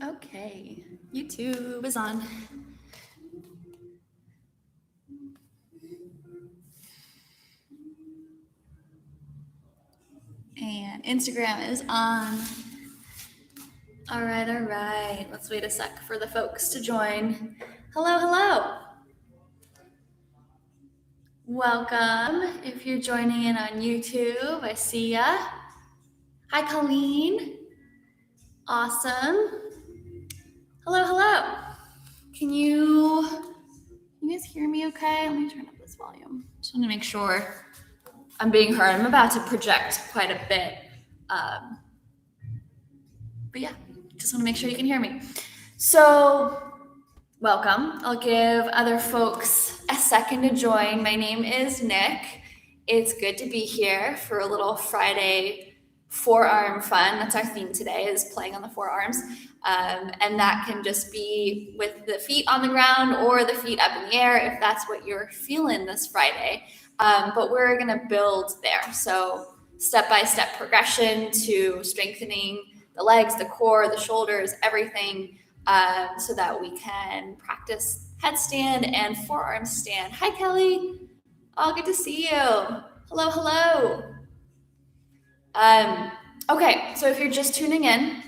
Okay, YouTube is on. And Instagram is on. All right. Let's wait a sec for the folks to join. Hello. Welcome. If you're joining in on YouTube, I see ya. Hi, Colleen. Awesome. Hello. Can you guys hear me okay? Let me turn up this volume. Just want to make sure I'm being heard. I'm about to project quite a bit. But yeah, just want to make sure you can hear me. So welcome. I'll give other folks a second to join. My name is Nick. It's good to be here for a little Friday forearm fun. That's our theme today, is playing on the forearms. And that can just be with the feet on the ground or the feet up in the air if that's what you're feeling this Friday. But we're going to build there. So step-by-step progression to strengthening the legs, the core, the shoulders, everything, so that we can practice headstand and forearm stand. Hi, Kelly. Oh, good to see you. Hello. Okay, so if you're just tuning in,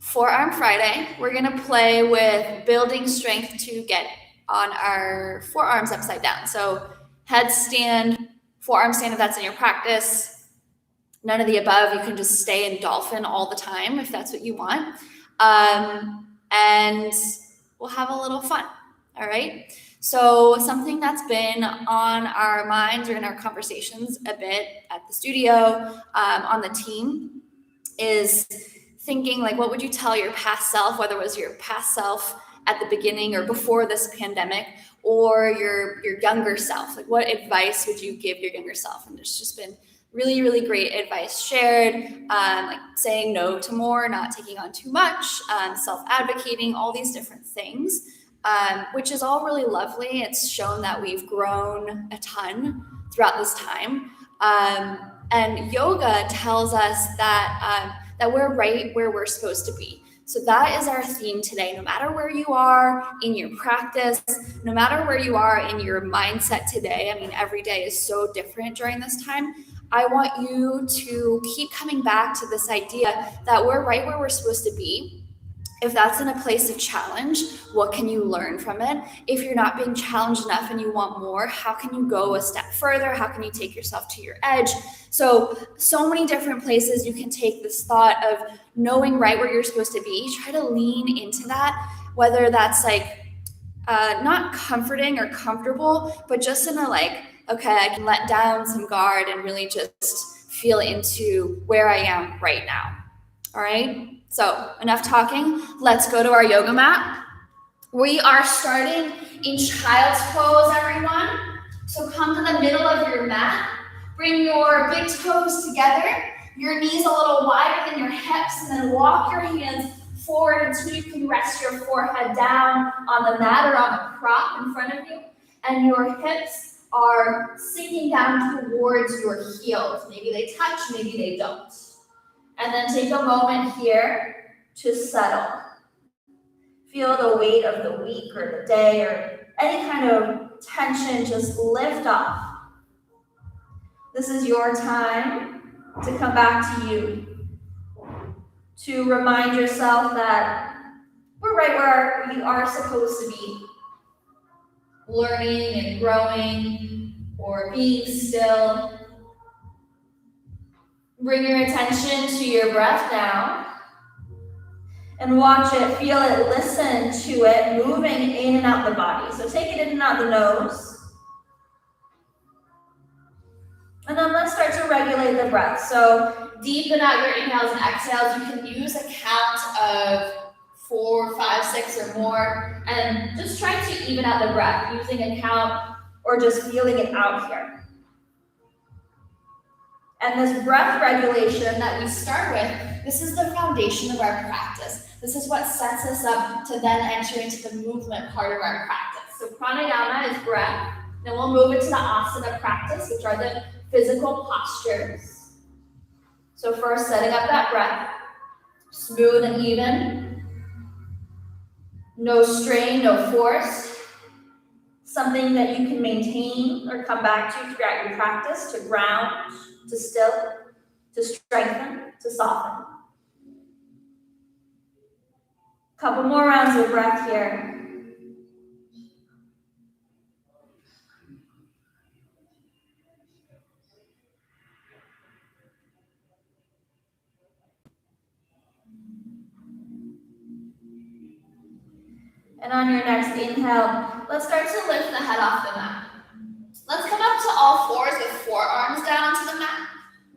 Forearm Friday, we're gonna play with building strength to get on our forearms upside down. So headstand, forearm stand if that's in your practice. None of the above. You can just stay in dolphin all the time if that's what you want. And we'll have a little fun, all right? So something that's been on our minds or in our conversations a bit at the studio, on the team, is thinking like, what would you tell your past self, whether it was your past self at the beginning or before this pandemic, or your younger self? Like, what advice would you give your younger self? And there's just been really great advice shared, like saying no to more, not taking on too much, self-advocating, all these different things, which is all really lovely. It's shown that we've grown a ton throughout this time. And yoga tells us that we're right where we're supposed to be. So that is our theme today. No matter where you are in your practice, no matter where you are in your mindset today, I mean, every day is so different during this time. I want you to keep coming back to this idea that we're right where we're supposed to be. If that's in a place of challenge, what can you learn from it? If you're not being challenged enough and you want more, how can you go a step further? How can you take yourself to your edge? So many different places you can take this thought of knowing right where you're supposed to be. Try to lean into that, whether that's like not comforting or comfortable, but just in a like, okay, I can let down some guard and really just feel into where I am right now. All right, so enough talking. Let's go to our yoga mat. We are starting in child's pose, everyone. So come to the middle of your mat. Bring your big toes together, your knees a little wider than your hips, and then walk your hands forward until you can rest your forehead down on the mat or on the prop in front of you. And your hips are sinking down towards your heels. Maybe they touch, maybe they don't. And then take a moment here to settle. Feel the weight of the week or the day or any kind of tension just lift off. This is your time to come back to you, to remind yourself that we're right where we are supposed to be, learning and growing or being still. Bring your attention to your breath now and watch it, feel it, listen to it, moving in and out the body. So take it in and out the nose. And then let's start to regulate the breath. So deepen out your inhales and exhales. You can use a count of 4, 5, 6 or more, and just try to even out the breath using a count or just feeling it out here. And this breath regulation that we start with, this is the foundation of our practice. This is what sets us up to then enter into the movement part of our practice. So pranayama is breath. Then we'll move into the asana practice, which are the physical postures. So first, setting up that breath, smooth and even. No strain, no force. Something that you can maintain or come back to throughout your practice to ground, to still, to strengthen, to soften. Couple more rounds of breath here. And on your next inhale, let's start to lift the head off the mat. Let's come up to all fours with forearms down to the mat.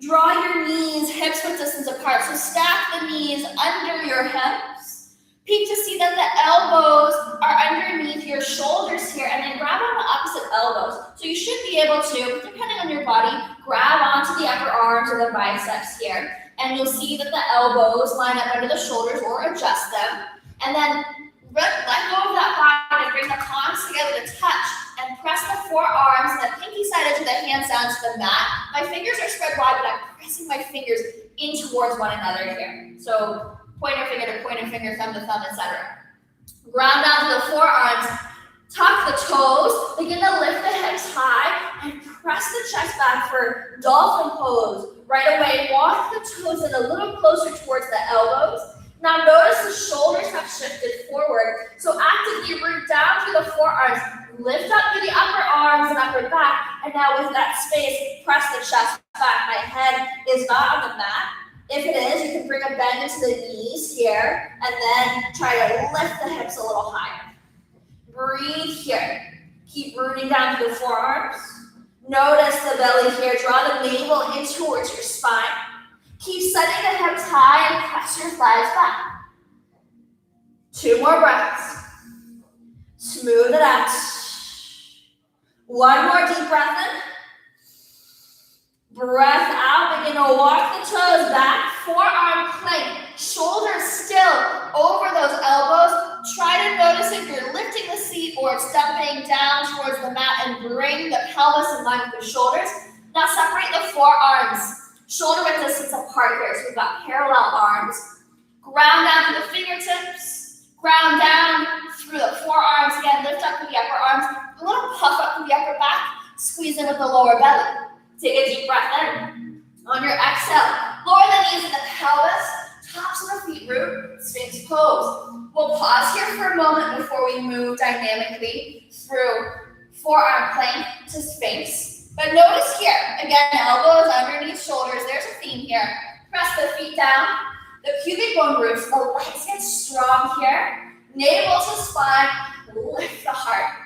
Draw your knees, hips width distance apart. So stack the knees under your hips. Peek to see that the elbows are underneath your shoulders here, and then grab on the opposite elbows. So you should be able to, depending on your body, grab onto the upper arms or the biceps here. And you'll see that the elbows line up under the shoulders or adjust them. And then let go of that body and bring the palms together to touch and press the forearms and the pinky side edge of the hands down to the mat. My fingers are spread wide, but I'm pressing my fingers in towards one another here. So pointer finger to pointer finger, thumb to thumb, etc. Ground down to the forearms, tuck the toes, begin to lift the hips high, and press the chest back for dolphin pose. Right away, walk the toes in a little closer towards the elbows. Now notice the shoulders have shifted forward. So actively root down through the forearms, lift up through the upper arms and upper back, and now with that space, press the chest back. My head is not on the mat. If it is, you can bring a bend into the knees here, and then try to lift the hips a little higher. Breathe here. Keep rooting down through the forearms. Notice the belly here. Draw the navel in towards your spine. Keep setting the hips high and press your thighs back. 2 more breaths. Smooth it out. 1 more deep breath in. Breath out. Begin to walk the toes back. Forearm plank. Shoulders still over those elbows. Try to notice if you're lifting the seat or stepping down towards the mat and bring the pelvis in line with the shoulders. Now separate the forearms. Shoulder width distance apart here. So we've got parallel arms. Ground down through the fingertips. Ground down through the forearms. Again, lift up through the upper arms. A little puff up through the upper back. Squeeze in with the lower belly. Take a deep breath in. On your exhale, lower the knees in the pelvis. Tops of the feet root. Sphinx pose. We'll pause here for a moment before we move dynamically through forearm plank to Sphinx. But notice here, again, elbows underneath shoulders. There's a theme here. Press the feet down. The pubic bone roots, the legs get strong here. Navel to spine, lift the heart.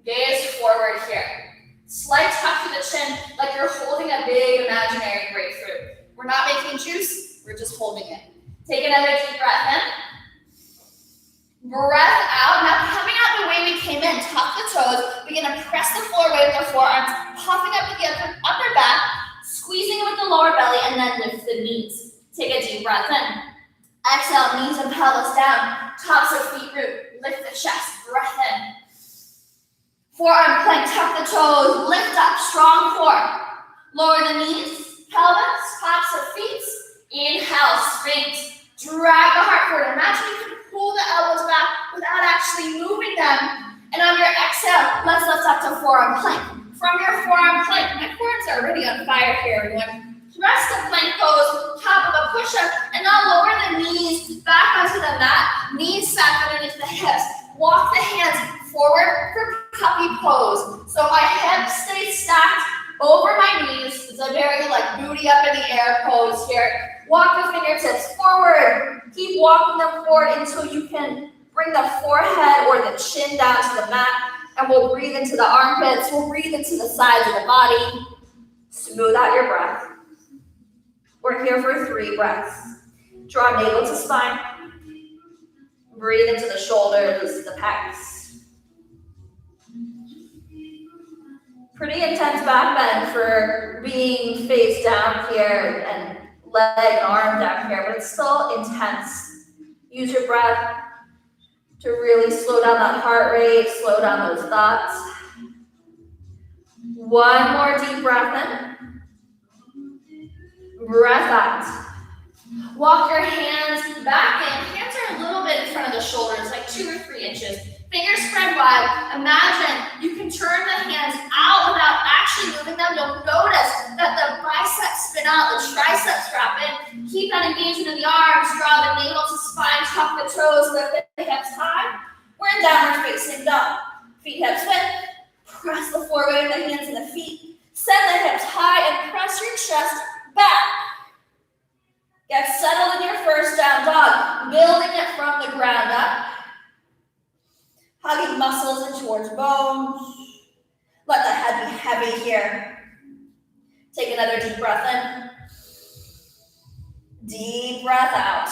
Gaze forward here. Slight tuck to the chin, like you're holding a big imaginary grapefruit. We're not making juice, we're just holding it. Take another deep breath in. Breath out. Now coming out the way we came in, tuck the toes. Begin to press the floor with the forearms, puffing up with the upper back, squeezing with the lower belly, and then lift the knees. Take a deep breath in. Exhale, knees and pelvis down. Tops of feet root. Lift the chest. Breath in. Forearm plank, tuck the toes. Lift up, strong core. Lower the knees, pelvis, tops of feet. Inhale, Sphinx. Drag the heart forward. Imagine you can pull the elbows back without actually moving them. And on your exhale, let's lift up to forearm plank. From your forearm plank, my forearms are already on fire here, everyone. Rest the plank pose, top of a push-up, and now lower the knees back onto the mat. Knees back underneath the hips. Walk the hands forward for puppy pose. So my hips stay stacked over my knees. It's a very booty up in the air pose here. Walk the fingertips forward. Keep walking them forward until you can bring the forehead or the chin down to the mat. And we'll breathe into the armpits. We'll breathe into the sides of the body. Smooth out your breath. We're here for 3 breaths. Draw navel to spine. Breathe into the shoulders, the pecs. Pretty intense back bend for being face down here and leg and arm down here, but it's still intense. Use your breath to really slow down that heart rate, slow down those thoughts. 1 more deep breath in. Breath out. Walk your hands back in. Hands are a little bit in front of the shoulders, like 2 Imagine you can turn the hands out without actually moving them. You'll notice that the biceps spin out, the triceps wrap in. Keep that engagement in the arms. Draw the navel to spine, tuck the toes, lift the hips high. We're in downward facing dog. Feet hips width. Press the floor weight of the hands and the feet. Send the hips high and press your chest back. Get settled in your first down dog, building it from the ground up. Hugging muscles in towards bones. Let the head be heavy here. Take another deep breath in. Deep breath out.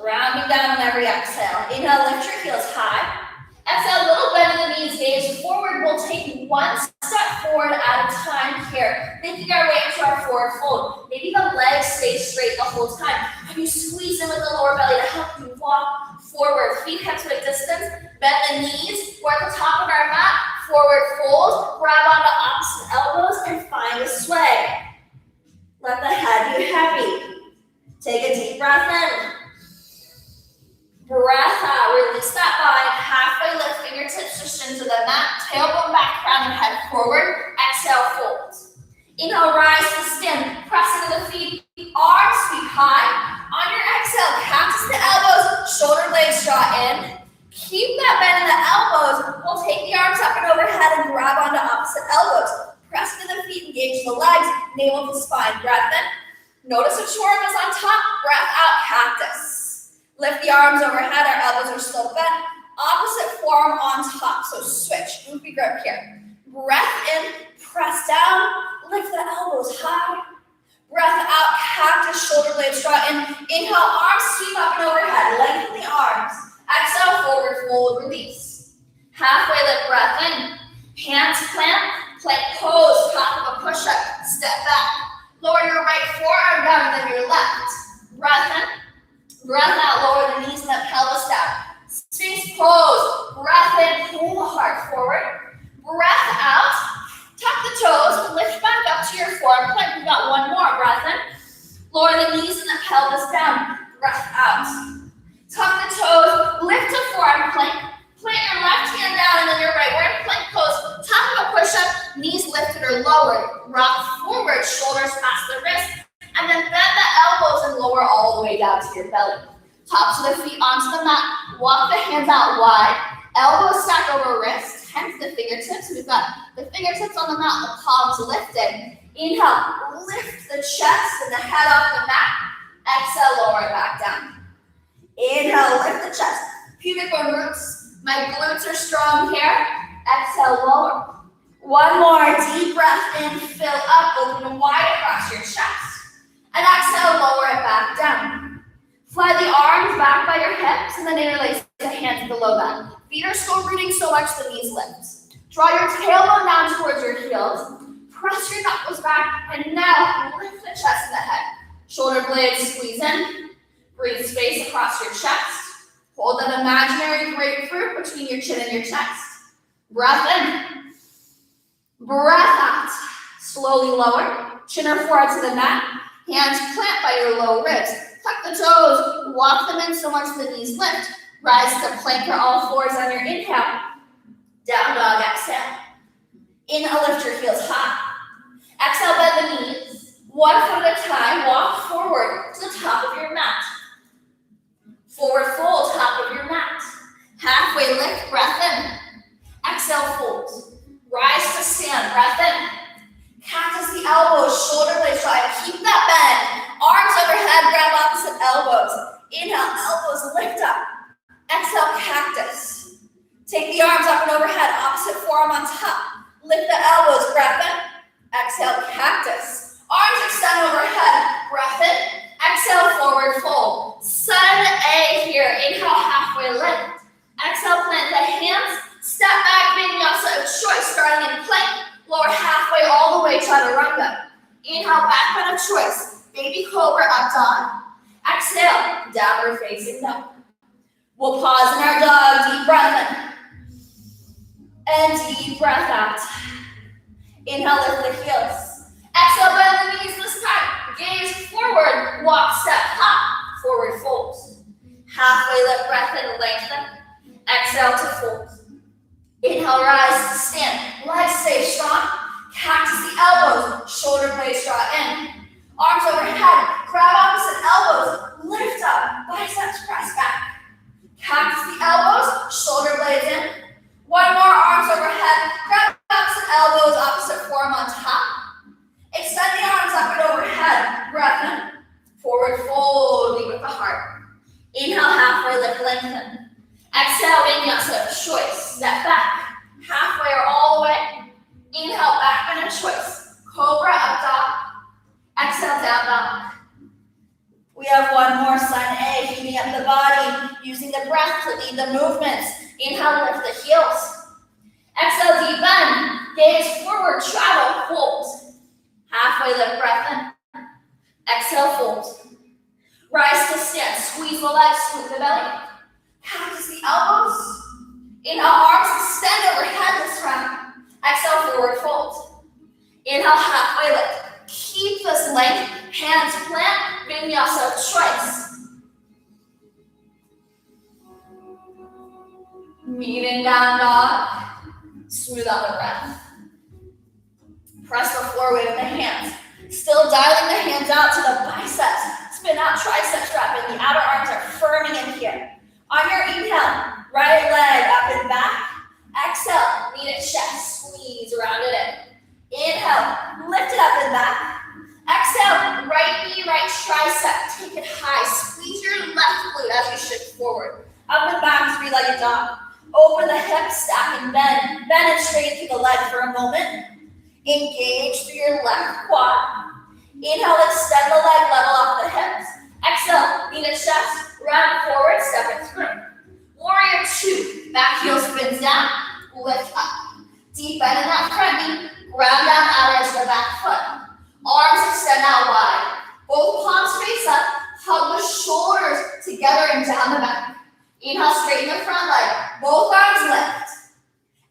Rounding down on every exhale. Inhale, lift your heels high. Exhale, a little bend in the knees, gaze forward. We'll take one step forward at a time here. Making our way into our forward fold. Maybe the legs stay straight the whole time. And you squeeze in with the lower belly to help you walk forward. Feet hips width distance. Bend the knees. We're at the top of our mat. Forward fold. Grab onto opposite elbows and find a sway. Let the head be heavy. Take a deep breath in. Breath out, release that bind, halfway lift fingertips to shins of the mat, tailbone back, crown and head forward, exhale, fold. Inhale, rise to stand, press into the feet, arms feet high. On your exhale, cactus the elbows, shoulder blades draw in. Keep that bend in the elbows. We'll take the arms up and overhead and grab onto opposite elbows. Press into the feet, engage the legs, navel to spine, breath in. Notice which arm is on top, breath out, cactus. Lift the arms overhead, our elbows are still bent. Opposite forearm on top, so switch, goofy grip here. Breath in, press down, lift the elbows high. Breath out, cactus, shoulder blades draw in. Inhale, arms sweep up and overhead, lengthen the arms. Exhale, forward fold, release. Halfway lift, breath in. Hands plant, plank pose, top of a push-up, step back. Lower your right forearm down and then your left. Breath in. Breath out, lower the knees and the pelvis down. Sphinx pose. Breath in, pull the heart forward. Breath out, tuck the toes, lift back up to your forearm plank. We've got one more. Breath in. Lower the knees and the pelvis down. Breath out. Tuck the toes, lift to forearm plank. Plant your left hand down and then your right. We're in plank pose. Top of a push-up, knees lifted or lowered. Rock forward, shoulders past the wrist. And then bend the elbows and lower all the way down to your belly. Tops of the feet onto the mat. Walk the hands out wide. Elbows stacked over wrist. Hence the fingertips. We've got the fingertips on the mat, the palms lifted. Inhale, lift the chest and the head off the mat. Exhale, lower it back down. Inhale, lift the chest. Pubic bone roots. My glutes are strong here. Exhale, lower. One more deep breath in. Fill up, open wide across your chest. And exhale, lower it back down. Fly the arms back by your hips and then interlace the hands at the low back. Feet are still rooting so much the knees lift. Draw your tailbone down towards your heels. Press your knuckles back and now lift the chest and the head. Shoulder blades squeeze in. Breathe space across your chest. Hold that imaginary grapefruit between your chin and your chest. Breath in. Breath out. Slowly lower. Chin or forehead to the mat. Hands plant by your low ribs. Tuck the toes. Walk them in so much the knees lift. Rise to plank or all fours on your inhale. Down dog, exhale. Inhale, lift your heels high. Exhale, bend the knees. One foot at a time, walk forward to the top of your mat. Forward fold, top of your mat. Halfway lift, breath in. Exhale, fold. Rise to stand, breath in. Cactus the elbows, shoulder blades try to keep that bend. Arms overhead, grab opposite elbows. Inhale, elbows lift up. Exhale, cactus. Take the arms up and overhead, opposite forearm on top. Lift the elbows, breath in. Exhale, cactus. Arms extend overhead, breath in. Exhale, forward fold. Sudden A here. Inhale, halfway lift. Exhale, plant the hands. Step back, vinyasa of choice, starting in plank. Lower halfway all the way, chaturanga. Inhale, back bend of choice. Baby cobra, up dog. Exhale, downward facing dog. We'll pause in our dog, deep breath in. And deep breath out. Inhale, lift the heels. Exhale, bend the knees this time. Gaze forward, walk, step, hop. Forward fold. Halfway lift, breath in, lengthen. Exhale to fold. Inhale, Inhale, rise to stand. Legs stay strong. Cactus the elbows. Shoulder blades draw in. Arms overhead. Grab opposite elbows. Lift up. Biceps press back. Cactus the elbows. Shoulder blades in. One more, arms overhead. Grab opposite elbows. Opposite forearm on top. Extend the arms up and overhead. Breath in. Forward folding with the heart. Inhale, halfway lift, lengthen. Exhale, vinyasa of choice. Step back. Halfway or all the way. Inhale, back bend of choice. Cobra up dog. Exhale, down dog. We have one more, sun A, heating up the body, using the breath to lead the movements. Inhale, lift the heels. Exhale, deep bend. Gaze forward, travel, fold. Halfway lift, breath in. Exhale, fold. Rise to stand, squeeze the legs, squeeze the belly. Cactus the elbows. Inhale, arms extend overhead this round. Exhale, forward fold. Inhale, halfway lift. Keep this length, hands plant, vinyasa choice. Meeting down dog. Smooth out the breath. Press the floor weight of the hands. Still dialing the hands out to the biceps. Spin out triceps wrap and the outer arms are firming in here. On your inhale, right leg up and back. Exhale, knee to chest, squeeze, round it in. Inhale, lift it up and back. Exhale, right knee, right tricep, take it high. Squeeze your left glute as you shift forward. Up and back, three-legged dog. Over the hips, stack and bend. Bend and straighten through the leg for a moment. Engage through your left quad. Inhale, extend the leg, level off the hips. Exhale, knee to chest, round forward, step it through. Warrior two, back heel spins down, lift up. Deep bend in that front knee, ground down out into the back foot. Arms extend out wide. Both palms face up, hug the shoulders together and down the back. Inhale, straighten the front leg, both arms lift.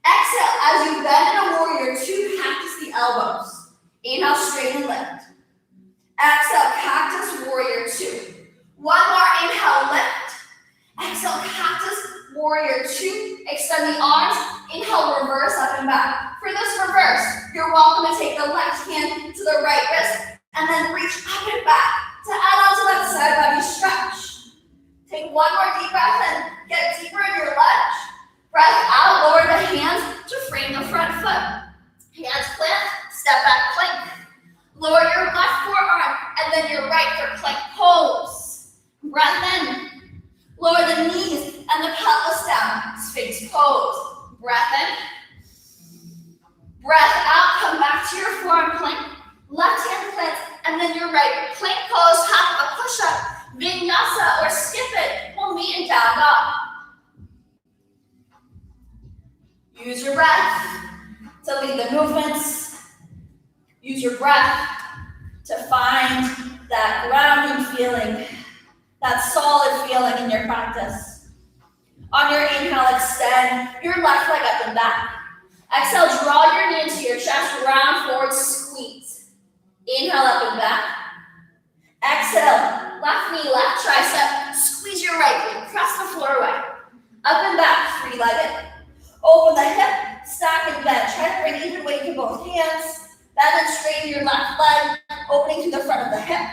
Exhale, as you bend in a warrior two, cactus the elbows. Inhale, straighten lift. Exhale, cactus, warrior two. One more, inhale, lift. Exhale, cactus, warrior two. Extend the arms. Inhale, reverse up and back. For this reverse, you're welcome to take the left hand to the right wrist and then reach up and back to add on to that side body stretch. Take one more deep breath in. Get deeper in your lunge. Breath out, lower the hands to frame the front foot. Hands plant, step back plank. Lower your left forearm and then your right for plank pose. Breath in. Lower the knees and the pelvis down. Sphinx pose. Breath in. Breath out. Come back to your forearm plank. Left hand plants and then your right plank pose. Half of a push-up. Vinyasa or skip it. We'll meet in down dog. Use your breath to lead the movements. Use your breath to find that grounding feeling, that solid feeling in your practice. On your inhale, extend your left leg up and back. Exhale, draw your knee into your chest, round forward, squeeze. Inhale, up and back. Exhale, left knee, left tricep, squeeze your right glute, press the floor away. Up and back, three-legged. Over the hip, stack and bend. Try to bring even weight to both hands. Bend and straighten your left leg, opening to the front of the hip.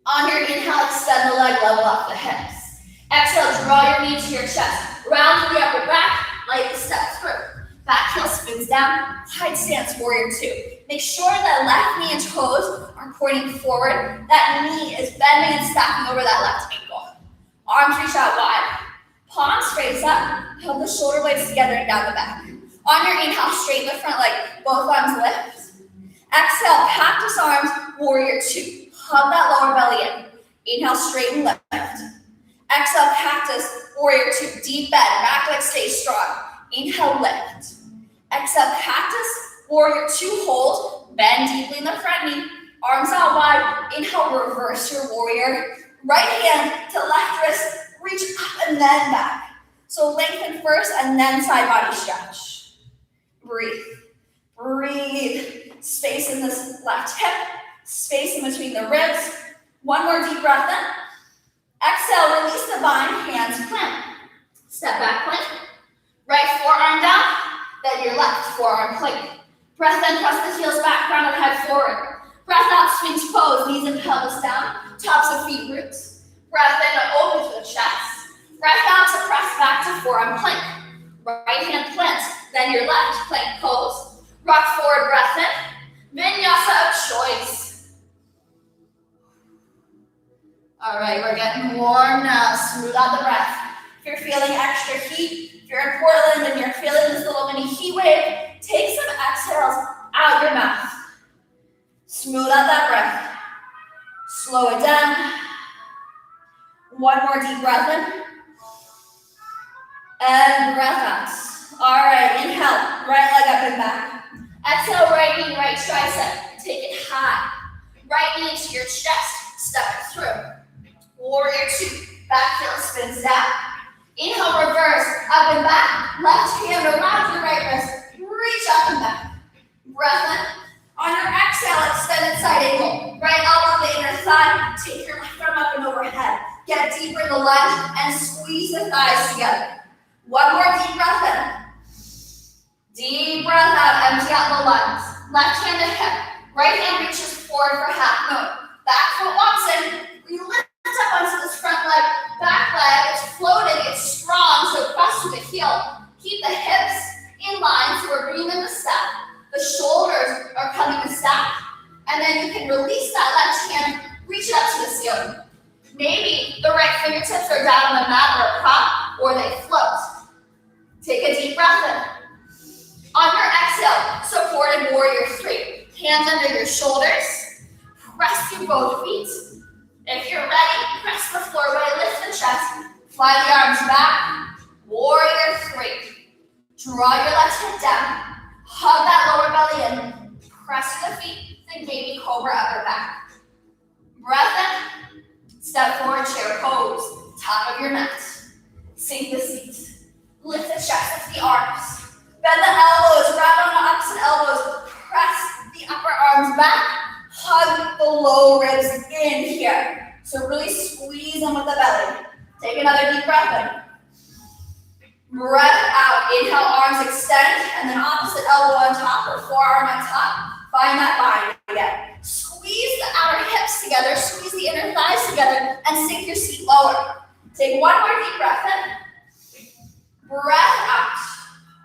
On your inhale, extend the leg, level off the hips. Exhale, draw your knee to your chest. Round through the upper back, lightly step through. Back heel spins down, side stance, warrior two. Make sure that left knee and toes are pointing forward. That knee is bending and stacking over that left ankle. Arms reach out wide. Palms face up, hug the shoulder blades together and down the back. On your inhale, straighten the front leg, both arms lift. Exhale, cactus arms, warrior two. Hug that lower belly in. Inhale, straighten lift. Exhale, cactus, warrior two. Deep bend, back leg stays strong. Inhale, lift. Exhale, cactus, warrior two, hold. Bend deeply in the front knee. Arms out wide. Inhale, reverse your warrior. Right hand to left wrist. Reach up and then back. So lengthen first and then side body stretch. Breathe. Breathe. Space in this left hip. Space in between the ribs. One more deep breath in. Exhale, release the bind, hands plant. Step back plank. Right forearm down, then your left forearm plank. Breath in, press the heels back, round and head forward. Breath out, sphinx pose, knees and pelvis down, tops of feet roots. Breath in to open to the chest. Breath out to press back to forearm plank. Right hand plants, then your left plank pose. Rock forward, breath in. Vinyasa of choice. All right, we're getting warm now. Smooth out the breath. If you're feeling extra heat, if you're in Portland and you're feeling this little mini heat wave, take some exhales out your mouth. Smooth out that breath. Slow it down. One more deep breath in. And breath out. All right, inhale, right leg up and back. Exhale, right knee, right tricep. Take it high. Right knee into your chest, step it through. Warrior two, back heel spins down. Inhale, reverse, up and back. Left hand around your right wrist, reach up and back. Breath in. On your exhale, extended side angle. Right elbow to the inner thigh. Take your left arm up and overhead. Get deeper in the lunge and squeeze the thighs together. One more deep breath in. Deep breath out, empty out the lungs. Left hand to hip. Right hand reaches forward for half moon. Back foot walks in. We lift up onto this front leg. Back leg, it's floating, it's strong, so press to the heel. Keep the hips in line, so we're bringing them to step. The shoulders are coming to stack. And then you can release that left hand, reach it up to the ceiling. Maybe the right fingertips are down on the mat or a prop, or they float. Take a deep breath in. On your exhale, supported warrior three. Hands under your shoulders. Press through both feet. If you're ready, press the floor away, lift the chest. Fly the arms back. Warrior three. Draw your left hip down. Hug that lower belly in. Press to the feet. Then baby cobra upper back. Breath in. Step forward, chair pose. Top of your mat. Sink the seat. Lift the chest, lift the arms. Bend the elbows, round on the opposite elbows. Press the upper arms back. Hug the low ribs in here. So really squeeze them with the belly. Take another deep breath in. Breath out. Inhale, arms extend, and then opposite elbow on top or forearm on top. Find that bind again. Squeeze the outer hips together, squeeze the inner thighs together, and sink your seat lower. Take one more deep breath in. Breath out.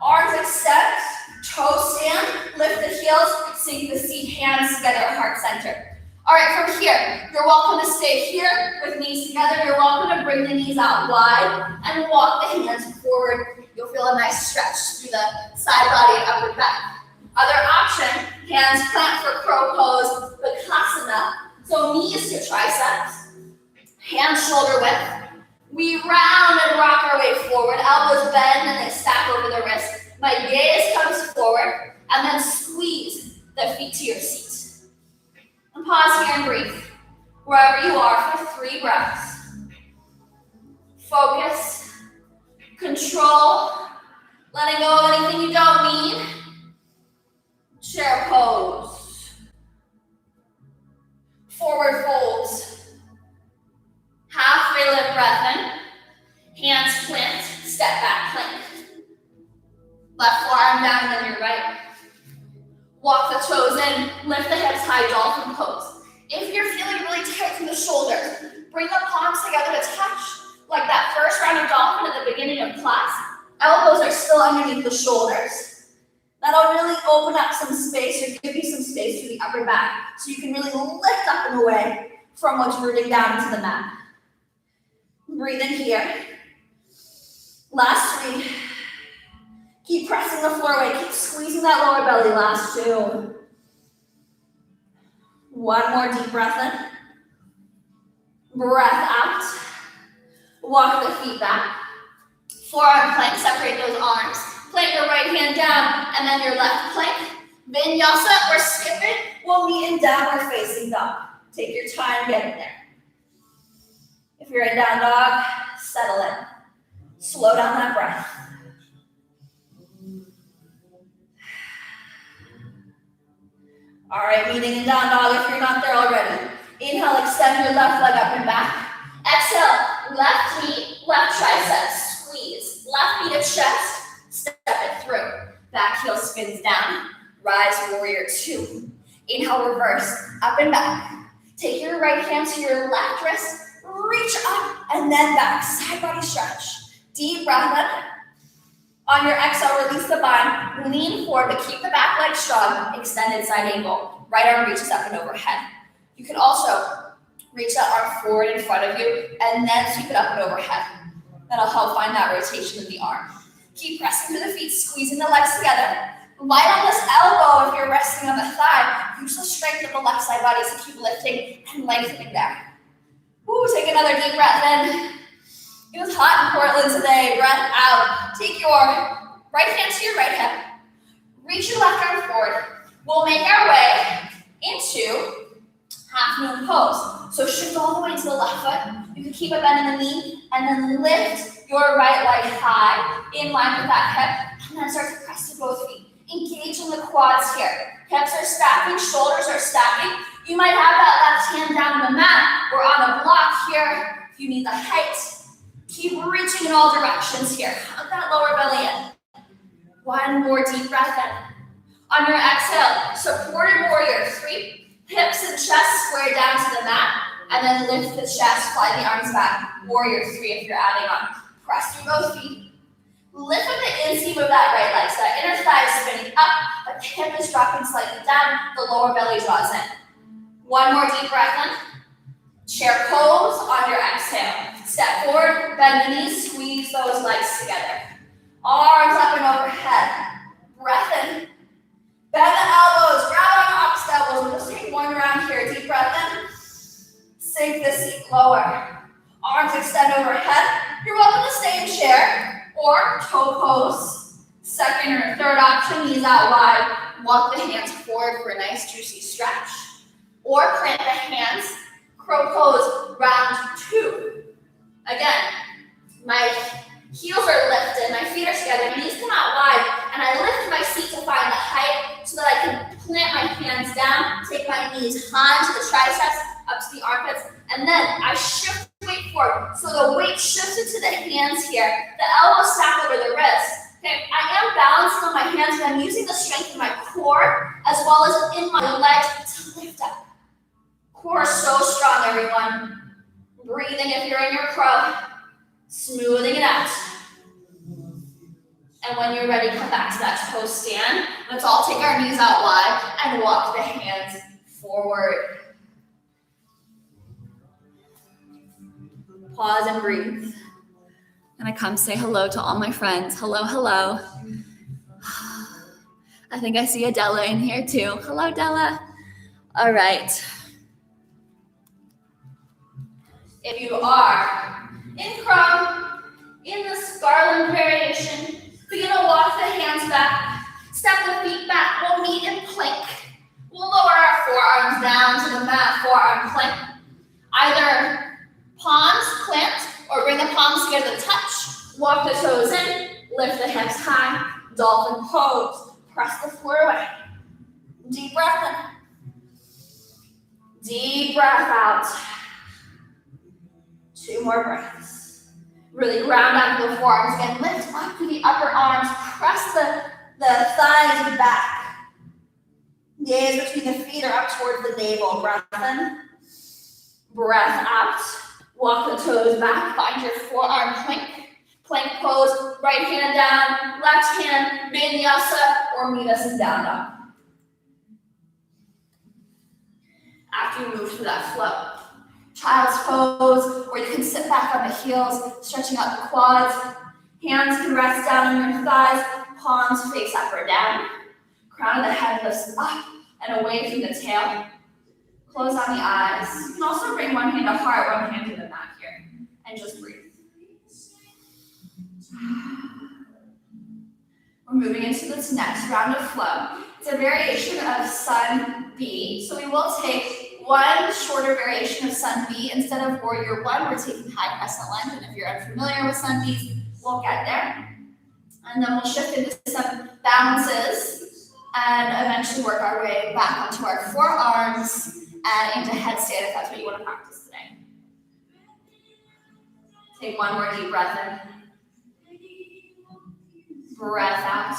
Arms extend, toes stand, lift the heels, sink the seat, hands together at heart center. All right, from here, you're welcome to stay here with knees together. You're welcome to bring the knees out wide and walk the hands forward. You'll feel a nice stretch through the side body and upper back. Other option, hands plant for crow pose, Bakasana. So knees to triceps, hands shoulder width. We round and rock our way forward. Elbows bend and they stack over the wrist. My gaze comes forward and then squeeze the feet to your seat. And pause here and breathe. Wherever you are for 3 breaths. Focus, control, letting go of anything you don't need. Chair pose. Forward folds. Halfway lift breath in. Hands plant, step back plank. Left forearm down, then your right. Walk the toes in, lift the hips high, dolphin pose. If you're feeling really tight through the shoulders, bring the palms together to touch, like that first round of dolphin at the beginning of class. Elbows are still underneath the shoulders. That'll really open up some space or give you some space through the upper back, so you can really lift up and away from what's rooting down into the mat. Breathe in here. Last 3. Keep pressing the floor away. Keep squeezing that lower belly. Last 2. One more deep breath in. Breath out. Walk the feet back. Forearm plank. Separate those arms. Plant your right hand down and then your left plank. Vinyasa or skip it. We'll meet in downward facing dog. Take your time getting there. If you're in down dog, settle in. Slow down that breath. All right, meeting in down dog if you're not there already. Inhale, extend your left leg up and back. Exhale, left knee, left tricep, squeeze. Left knee to chest, step it through. Back heel spins down. Rise, warrior two. Inhale, reverse, up and back. Take your right hand to your left wrist, reach up, and then back. Side body stretch. Deep breath in. On your exhale, release the bind. Lean forward, but keep the back leg strong. Extended side angle. Right arm reaches up and overhead. You can also reach that arm forward in front of you, and then sweep it up and overhead. That'll help find that rotation of the arm. Keep pressing through the feet, squeezing the legs together. Light on this elbow if you're resting on the thigh. Use the strength of the left side body to keep lifting and lengthening there. Woo, take another deep breath in. It was hot in Portland today. Breath out. Take your right hand to your right hip. Reach your left arm forward. We'll make our way into half moon pose. So shift all the way to the left foot. You can keep a bend in the knee and then lift your right leg high in line with that hip, and then start to press to both feet. Engage in the quads here. Hips are stacking, shoulders are stacking. You might have that left hand down on the mat or on a block here if you need the height. Keep reaching in all directions here. Hug that lower belly in. One more deep breath in. On your exhale, supported warrior three. Hips and chest square down to the mat, and then lift the chest, fly the arms back. Warrior three if you're adding on. Press through both feet. Lift up the inseam of that right leg, so that inner thigh is spinning up, but the hip is dropping slightly down, the lower belly draws in. One more deep breath in. Chair pose on your exhale. Step forward, bend the knees, squeeze those legs together. Arms up and overhead. Breath in. Bend the elbows, grab on opposite elbows. We'll just take one round here. Deep breath in. Sink the seat lower. Arms extend overhead. You're welcome to stay in chair or toe pose. Second or third option, knees out wide. Walk the hands forward for a nice juicy stretch. Or plant the hands, crow pose, round two. Again, my heels are lifted, my feet are together, my knees come out wide, and I lift my seat to find the height so that I can plant my hands down, take my knees high to the triceps, up to the armpits, and then I shift the weight forward. So the weight shifted to the hands here, the elbows stack over the wrists. Okay, I am balancing on my hands, and I'm using the strength in my core as well as in my legs to lift up. Core is so strong, everyone. Breathing if you're in your crow. Smoothing it out. And when you're ready, come back to that toe stand. Let's all take our knees out wide and walk the hands forward. Pause and breathe. And I come say hello to all my friends. Hello, hello. I think I see Adela in here too. Hello, Della. All right. If you are in crow, in this garland variation, begin to walk the hands back, step the feet back. We'll meet in plank. We'll lower our forearms down to the mat, forearm plank. Either palms plant or bring the palms together to touch. Walk the toes in, lift the hips high, dolphin pose. Press the floor away. Deep breath in. Deep breath out. Two more breaths. Really ground out the forearms again. Lift up through the upper arms. Press the thighs back. Gaze between the feet or up towards the navel. Breath in. Breath out. Walk the toes back. Find your forearm plank. Plank pose. Right hand down. Left hand. Vinyasa or meet us in down dog. After you move to that flow. Child's pose, where you can sit back on the heels, stretching out the quads. Hands can rest down on your thighs, palms face up or down. Crown of the head lifts up and away from the tail. Close on the eyes. You can also bring one hand to heart, one hand to the mat here, and just breathe. We're moving into this next round of flow. It's a variation of Sun B, so we will take one shorter variation of Sun B instead of warrior one. We're taking high crescent lunge, and if you're unfamiliar with Sun Bs, we'll get there. And then we'll shift into some bounces and eventually work our way back onto our forearms and into headstand if that's what you want to practice today. Take one more deep breath in. Breath out.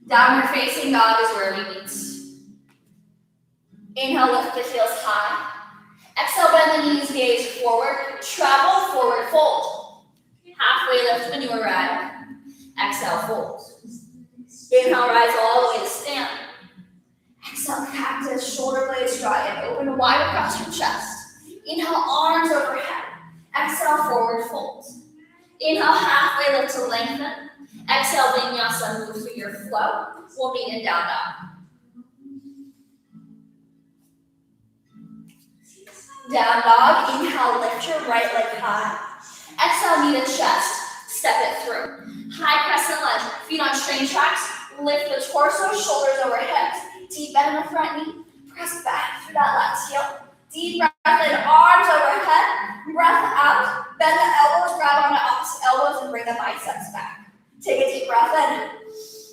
Downward facing dog is where we meet. Inhale, lift the heels high. Exhale, bend the knees, gaze forward. Travel, forward fold. Halfway lift when you arrive. Exhale, fold. Inhale, rise all the way to stand. Exhale, cactus, shoulder blades dry and open wide across your chest. Inhale, arms overhead. Exhale, forward fold. Inhale, halfway lift to lengthen. Exhale, vinyasa, move through your flow. We'll meet in down dog. Down dog, inhale, lift your right leg high. Exhale, knee to chest, step it through. High crescent lunge, feet on train tracks. Lift the torso, shoulders over hips. Deep bend in the front knee. Press back through that left heel. Deep breath in, arms overhead. Breath out. Bend the elbows, grab onto opposite elbows, and bring the biceps back. Take a deep breath in.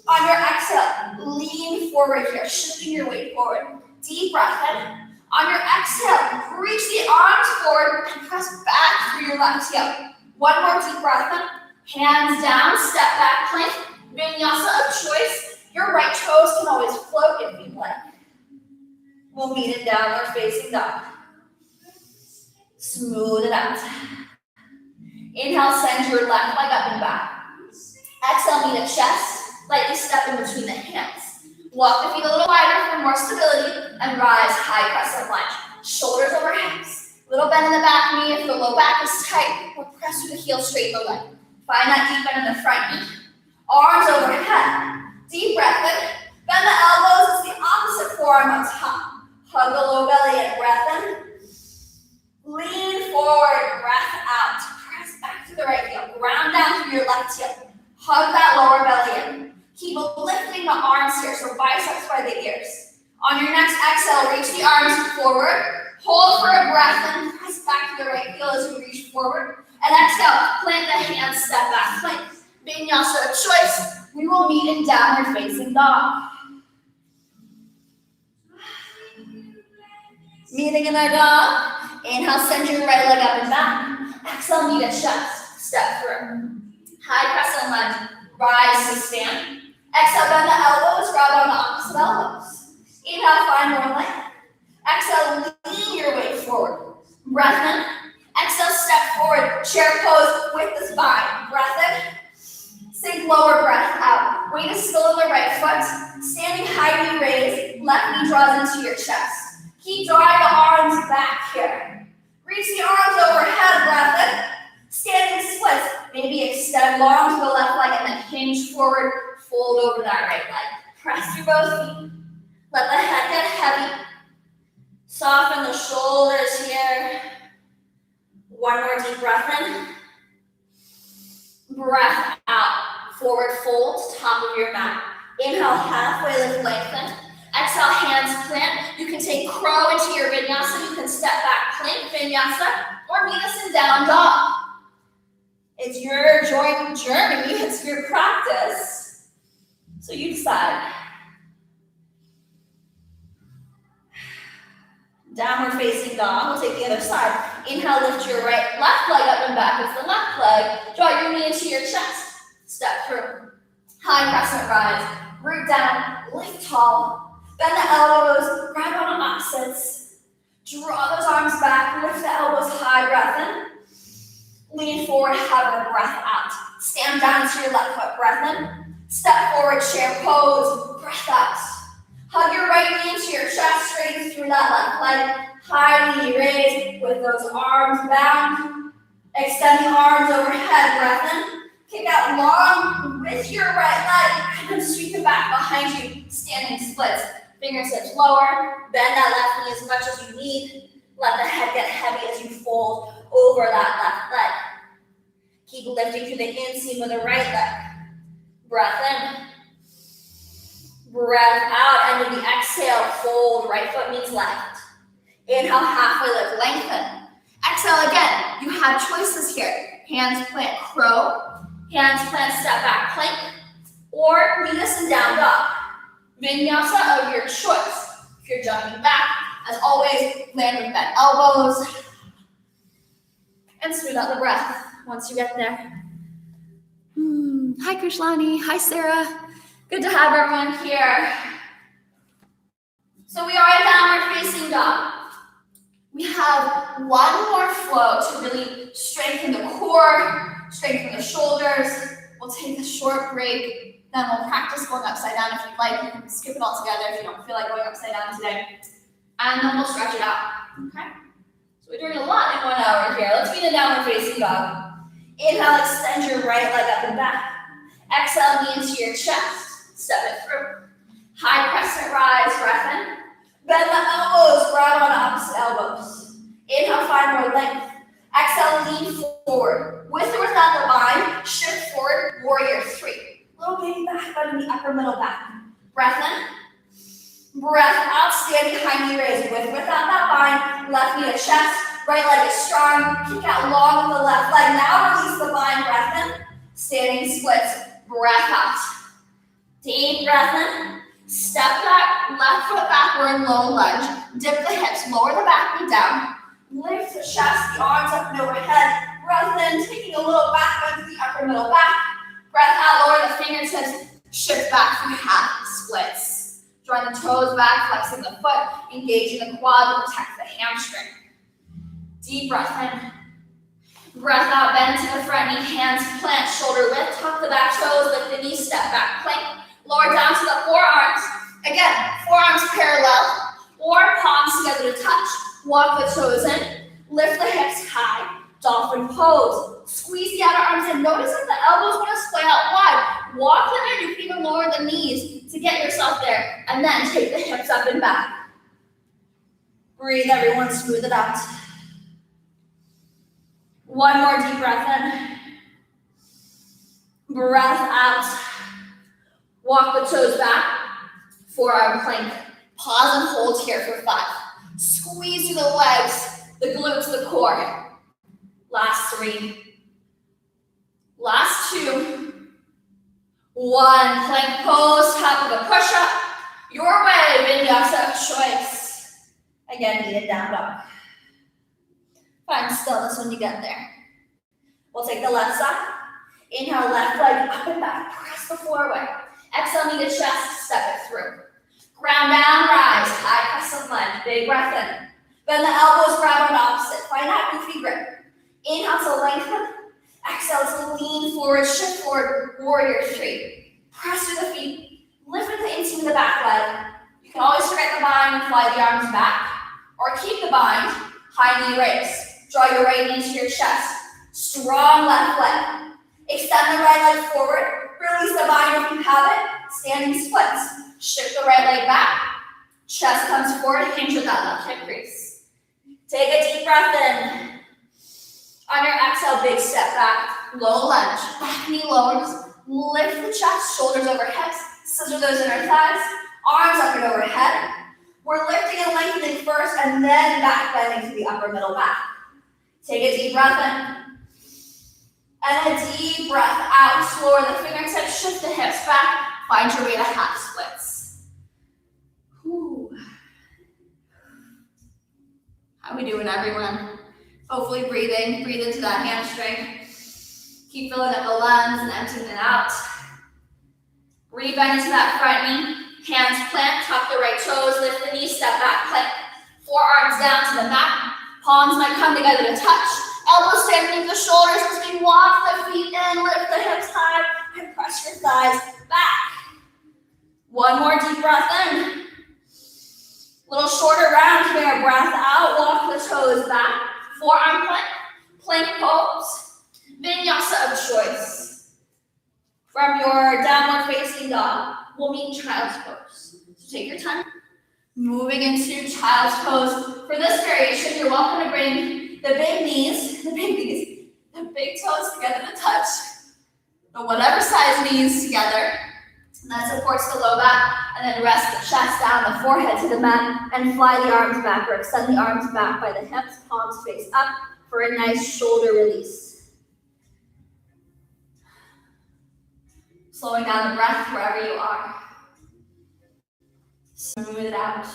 On your exhale, lean forward here, shifting your weight forward. Deep breath in. On your exhale, reach the arms forward and press back through your left heel. One more deep breath in. Hands down, step back plank. Vinyasa of choice. Your right toes can always float if you'd like. We'll meet in downward facing dog. Smooth it out. Inhale, send your left leg up and back. Exhale, knee to chest. Lightly step in between the hands. Walk the feet a little wider for more stability and rise high crescent lunge. Shoulders over hips. Little bend in the back knee if the low back is tight, or press through the heel, straighten the leg. Find that deep bend in the front knee. Arms overhead. Deep breath in. Bend the elbows as the opposite forearm on top. Hug the low belly and breath in. Lean forward, breath out. Press back to the right heel. Ground down through your left heel. Hug that lower belly in. Keep lifting the arms here, so biceps by the ears. On your next exhale, reach the arms forward. Hold for a breath and press back to the right heel as you reach forward. And exhale, plant the hands, step back, plank. Vinyasa of choice. We will meet in downward facing dog. Meeting in our dog. Inhale, send your right leg up and back. Exhale, knee to chest. Step through. High crescent lunge. Rise to stand. Exhale, bend the elbows, grab on the opposite elbows. Inhale, find more length. Exhale, lean your way forward. Breath in. Exhale, step forward. Chair pose with the spine. Breath in. Sink lower breath out. Weight is still in the right foot. Standing high knee raised. Left knee draws into your chest. Keep drawing the arms back here. Reach the arms overhead. Breath in. Standing splits. Maybe extend long to the left leg and then hinge forward. Fold over that right leg. Press through both feet. Let the head get heavy. Soften the shoulders here. One more deep breath in. Breath out. Forward fold, top of your mat. Inhale, halfway lift, lengthen. Exhale, hands plant. You can take crow into your vinyasa. You can step back, plank vinyasa, or meet us in down dog. It's your journey. It's your practice. So you decide. Downward facing dog. We'll take the other side. Inhale, lift your left leg up and back. It's the left leg. Draw your knee into your chest. Step through. High crescent rise. Root down. Lift tall. Bend the elbows. Grab on opposites. Draw those arms back. Lift the elbows high. Breath in. Lean forward. Have a breath out. Stand down to your left foot. Breath in. Step forward. Chair pose. Breath out. Hug your right knee into your chest, straighten through that left leg. High knee raised with those arms bound. Extend the arms overhead, breath in. Kick out long with your right leg, and then sweep it back behind you. Standing splits. Fingertips lower. Bend that left knee as much as you need. Let the head get heavy as you fold over that left leg. Keep lifting through the inseam of the right leg. Breath in. Breath out, and with the exhale, fold. Right foot meets left. Inhale, halfway lift, lengthen. Exhale again. You have choices here. Hands plant crow. Hands plant step back plank. Or meet us in down dog. Vinyasa of your choice. If you're jumping back, as always, land with bent elbows. And smooth out the breath once you get there. Hi, Krishlani. Hi, Sarah. Good to have everyone here. So we are a downward facing dog. We have one more flow to really strengthen the core, strengthen the shoulders. We'll take a short break, then we'll practice going upside down if you'd like. You can skip it all together if you don't feel like going upside down today. And then we'll stretch it out, okay? So we're doing a lot in 1 hour here. Let's be in a downward facing dog. Inhale, extend your right leg up and back. Exhale, knee into your chest. Step it through. High crescent rise, breath in. Bend the elbows, grab on opposite elbows. Inhale, find more length. Exhale, lean forward. With or without the bind, shift forward, warrior 3. Little baby back bend in the upper middle back. Breath in. Breath out, standing high knee raise. With or without that bind, left knee to chest. Right leg is strong. Kick out long with the left leg. Now release the bind, breath in. Standing splits, breath out. Deep breath in. Step back, left foot back, we're in low lunge. Dip the hips, lower the back knee down. Lift the chest, the arms up and overhead. Breath in, taking a little back bend to the upper middle back. Breath out, lower the fingertips. Shift back through half splits. Drawing the toes back, flexing the foot, engaging the quad to protect the hamstring. Deep breath in. Breath out, bend to the front knee, hands plant, shoulder width, tuck the back toes, lift the knee, step back, plank. Lower down to the forearms. Again, forearms parallel, or palms together to touch. Walk the toes in, lift the hips high, dolphin pose. Squeeze the outer arms in. Notice that the elbows want to splay out wide. Walk them in, you can even lower the knees to get yourself there. And then take the hips up and back. Breathe, everyone, smooth it out. One more deep breath in. Breath out. Walk the toes back. Forearm plank. Pause and hold here for 5. Squeeze through the legs, the glutes, the core. Last 3. Last 2. 1. Plank pose, top of a push-up. Your way, vinyasa of choice. Again, knee to down dog. Find stillness when you get there. We'll take the left side. Inhale, left leg up and back. Press the floor away. Exhale, knee to chest, step it through. Ground down, rise, high crescent lunge, big breath in. Bend the elbows, grab on opposite. Find that goofy grip. Inhale to lengthen. Exhale to lean forward, shift forward, warrior 3. Press through the feet. Lift with the inseam of the back leg. You can always forget the bind and fly the arms back. Or keep the bind, high knee raise. Draw your right knee to your chest. Strong left leg. Extend the right leg forward. Release the bind if you have it. Standing splits. Shift the right leg back. Chest comes forward. Hinge with that left hip crease. Take a deep breath in. On your exhale, big step back. Low lunge. Back knee lowers. Lift the chest. Shoulders over hips. Scissor those inner thighs. Arms up and overhead. We're lifting and lengthening first and then back bending to the upper middle back. Take a deep breath in. And a deep breath out. Lower the fingertips, shift the hips back. Find your way to half splits. Whew. How we doing, everyone? Hopefully breathing. Breathe into that hamstring. Keep filling up the lungs and emptying it out. Rebend into that front knee. Hands plant, tuck the right toes, lift the knee, step back, plank. Forearms down to the mat. Palms might come together to touch. Elbows stand beneath the shoulders as we walk the feet in, lift the hips high, and press your thighs back. One more deep breath in. Little shorter round here. Breath out, walk the toes back. Forearm plank, plank pose, vinyasa of choice. From your downward facing dog, we'll meet child's pose. So take your time. Moving into child's pose. For this variation, you're welcome to bring the big toes together to touch. The whatever size knees together. And that supports the low back. And then rest the chest down, the forehead to the mat, and fly the arms back or extend the arms back by the hips, palms face up for a nice shoulder release. Slowing down the breath wherever you are. Smooth it out.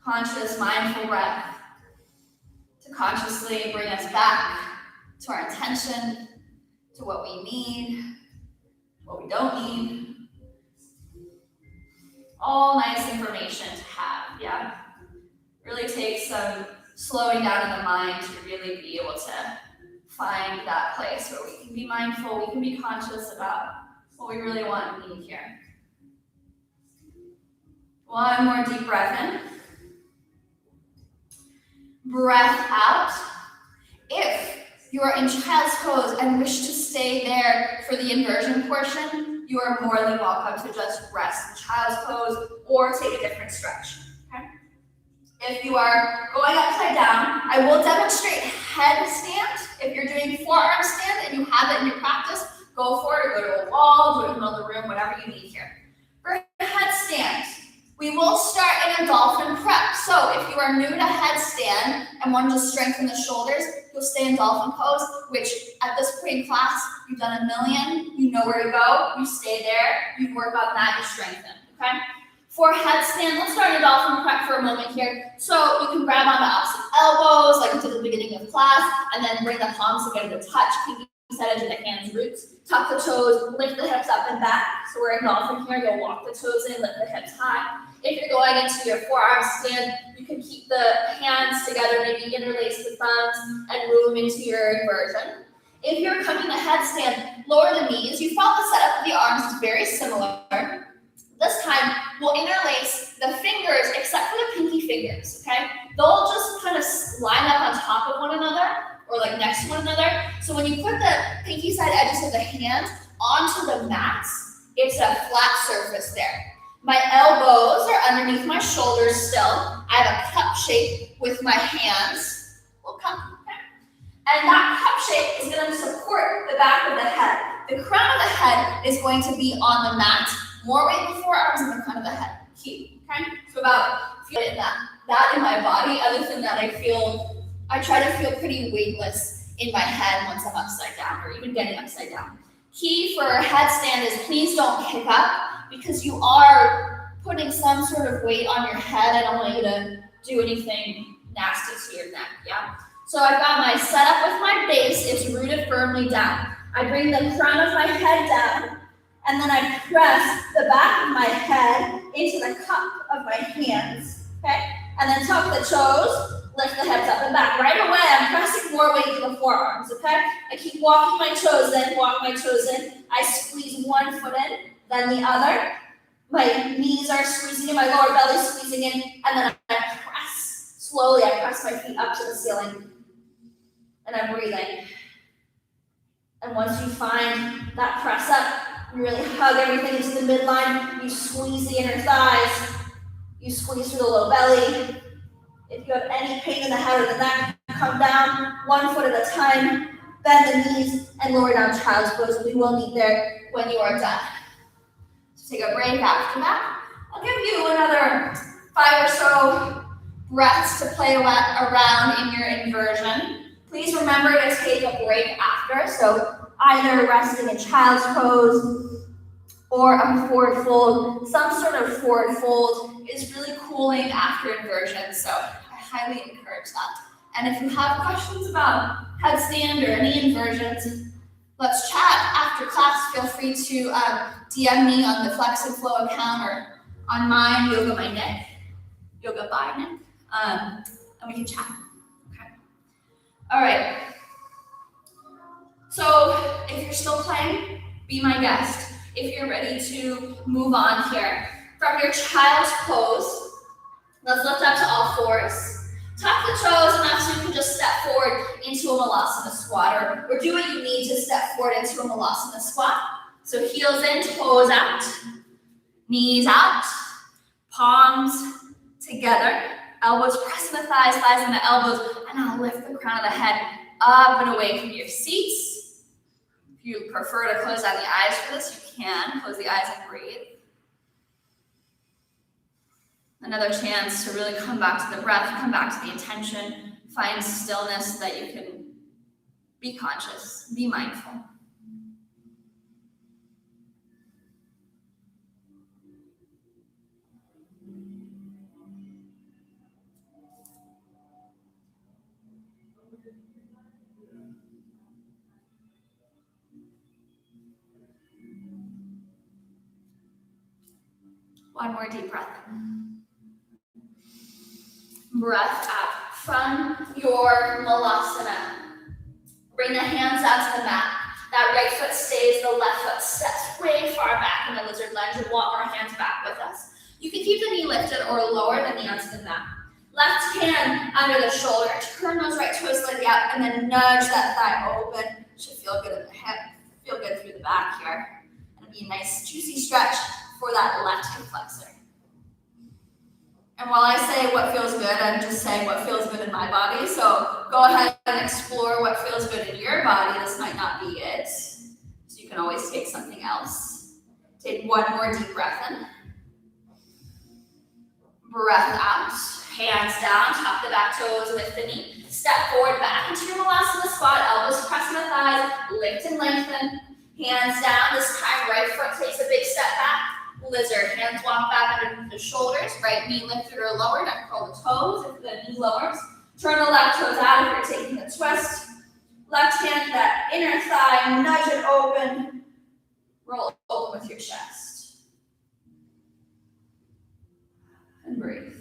Conscious, mindful breath to consciously bring us back to our intention, to what we need, what we don't need. All nice information to have, yeah? Really takes some slowing down in the mind to really be able to find that place where we can be mindful, we can be conscious about what we really want and need here. One more deep breath in. Breath out. If you are in child's pose and wish to stay there for the inversion portion, you are more than welcome to just rest in child's pose or take a different stretch. Okay? If you are going upside down, I will demonstrate headstand. If you're doing forearm stand and you have it in your practice, go for it, or go to a wall, do it in the middle of the room, whatever you need here. For headstand, we will start in a dolphin prep. So if you are new to headstand and want to just strengthen the shoulders, you'll stay in dolphin pose, which at this point in class, you've done a million, you know where to go, you stay there, you work on that, you strengthen, okay? For headstand, let's start in a dolphin prep for a moment here. So you can grab onto opposite elbows, like we did at the beginning of class, and then bring the palms together to touch, pinky set into the hands roots, tuck the toes, lift the hips up and back. So we're in dolphin here, you'll walk the toes in, lift the hips high. If you're going into your forearm stand, you can keep the hands together, maybe interlace the thumbs and move into your inversion. If you're coming to headstand, lower the knees. You follow the setup of the arms is very similar. This time, we'll interlace the fingers except for the pinky fingers, okay? They'll just kind of line up on top of one another or like next to one another. So when you put the pinky side edges of the hands onto the mats, it's a flat surface there. My elbows are underneath my shoulders still. I have a cup shape with my hands. We'll come, okay? And that cup shape is going to support the back of the head. The crown of the head is going to be on the mat. More weight in the forearms and the crown of the head. Keep, okay? So about feeling that in my body. Other than that, I try to feel pretty weightless in my head once I'm upside down or even getting upside down. Key for headstand is please don't kick up because you are putting some sort of weight on your head. I don't want you to do anything nasty to your neck, yeah? So I've got my setup with my base. It's rooted firmly down. I bring the crown of my head down, and then I press the back of my head into the cup of my hands, okay? And then tuck the toes, lift the hips up and back. Right away, I'm pressing more weight to the forearms, okay? I keep walking my toes in, walk my toes in. I squeeze one foot in, then the other. My knees are squeezing in, my lower belly squeezing in, and then I press. Slowly, I press my feet up to the ceiling, and I'm breathing. And once you find that press up, you really hug everything into the midline. You squeeze the inner thighs. You squeeze through the low belly. If you have any pain in the head or the neck, come down 1 foot at a time. Bend the knees and lower down child's pose. We will meet there when you are done. So take a break after that. I'll give you another 5 or so breaths to play around in your inversion. Please remember to take a break after. So either resting in child's pose or a forward fold. Some sort of forward fold is really cooling after inversion. So I highly encourage that. And if you have questions about headstand or any inversions, let's chat after class. Feel free to DM me on the Flex and Flow account or on mine, Yoga by Nick, Yoga by Nick, and we can chat. Okay. All right. So if you're still playing, be my guest. If you're ready to move on here, from your child's pose, let's lift up to all fours. Tuck the toes enough so you can just step forward into a Malasana squat, or do what you need to step forward into a Malasana squat. So heels in, toes out, knees out, palms together, elbows pressing the thighs, thighs into elbows, and I'll lift the crown of the head up and away from your seats. If you prefer to close down the eyes for this, you can. Close the eyes and breathe. Another chance to really come back to the breath, come back to the intention, find stillness so that you can be conscious, be mindful. One more deep breath in. Breath out from your malasana. Bring the hands out to the mat. That right foot stays, the left foot steps way far back in the lizard lunge. We'll walk our hands back with us. You can keep the knee lifted or lower the knee onto the mat. Left hand under the shoulder. Turn those right toes slightly out and then nudge that thigh open. Should feel good in the hip. Feel good through the back here. It'll be a nice juicy stretch for that left hip flexor. And while I say what feels good, I'm just saying what feels good in my body. So go ahead and explore what feels good in your body. This might not be it. So you can always take something else. Take one more deep breath in. Breath out. Hands down, tap the back toes, lift the knee. Step forward back into your malasana spot. Elbows press the thighs. Lift and lengthen. Hands down. This time, right foot takes a big step back. Lizard, hands walk back under the shoulders, right knee lifted or lowered, and curl the toes if the knee lowers. Turn the left toes out if you're taking a twist. Left hand, that inner thigh, nudge it open. Roll open with your chest. And breathe.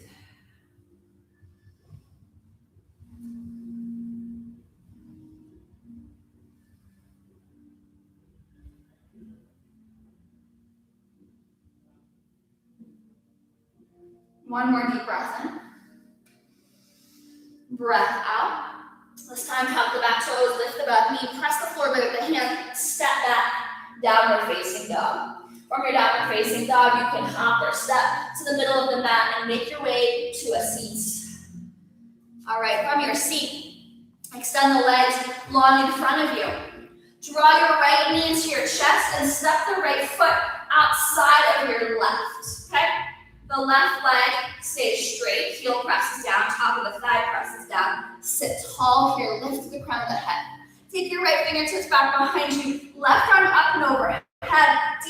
One more deep breath in. Breath out. This time, tap the back toes, lift the back knee, press the floor with the hand, step back, downward facing dog. From your downward facing dog, you can hop or step to the middle of the mat and make your way to a seat. All right, from your seat, extend the legs long in front of you. Draw your right knee into your chest and step the right foot outside of your left, okay? The left leg stays straight, heel presses down, top of the thigh presses down. Sit tall here, lift the crown of the head. Take your right fingertips back behind you, left arm up and overhead.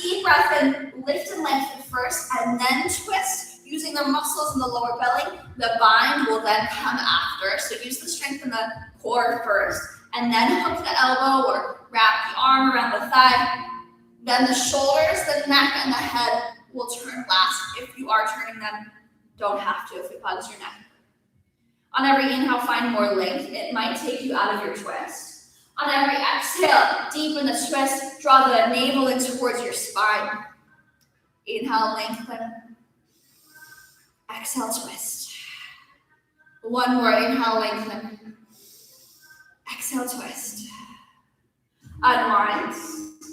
Deep breath in, lift and lengthen first, and then twist. Using the muscles in the lower belly, the bind will then come after. So use the strength in the core first, and then hook the elbow or wrap the arm around the thigh. Then the shoulders, the neck, and the head will turn last. If you are turning them, don't have to if it bothers your neck. On every inhale, find more length. It might take you out of your twist. On every exhale, deepen the twist. Draw the navel in towards your spine. Inhale, lengthen. Exhale, twist. One more inhale, lengthen. Exhale, twist. Unwind.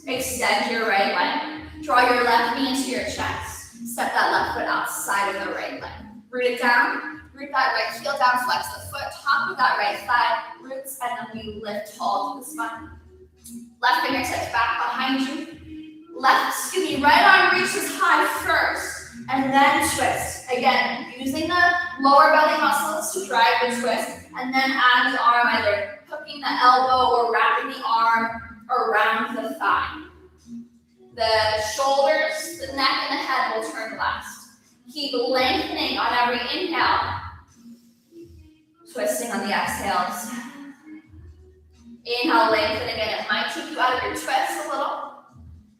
Extend your right leg. Draw your left knee into your chest. Step that left foot outside of the right leg. Root it down. Root that right heel down. Flex the foot. Top of that right thigh. Roots, and then we lift tall to the spine. Left fingertips back behind you. Right arm reaches high first, and then twist. Again, using the lower belly muscles to drive the twist, and then add the arm, either hooking the elbow or wrapping the arm around the thigh. The shoulders, the neck, and the head will turn last. Keep lengthening on every inhale. Twisting on the exhales. Inhale, lengthen again. It might take you out of your twist a little.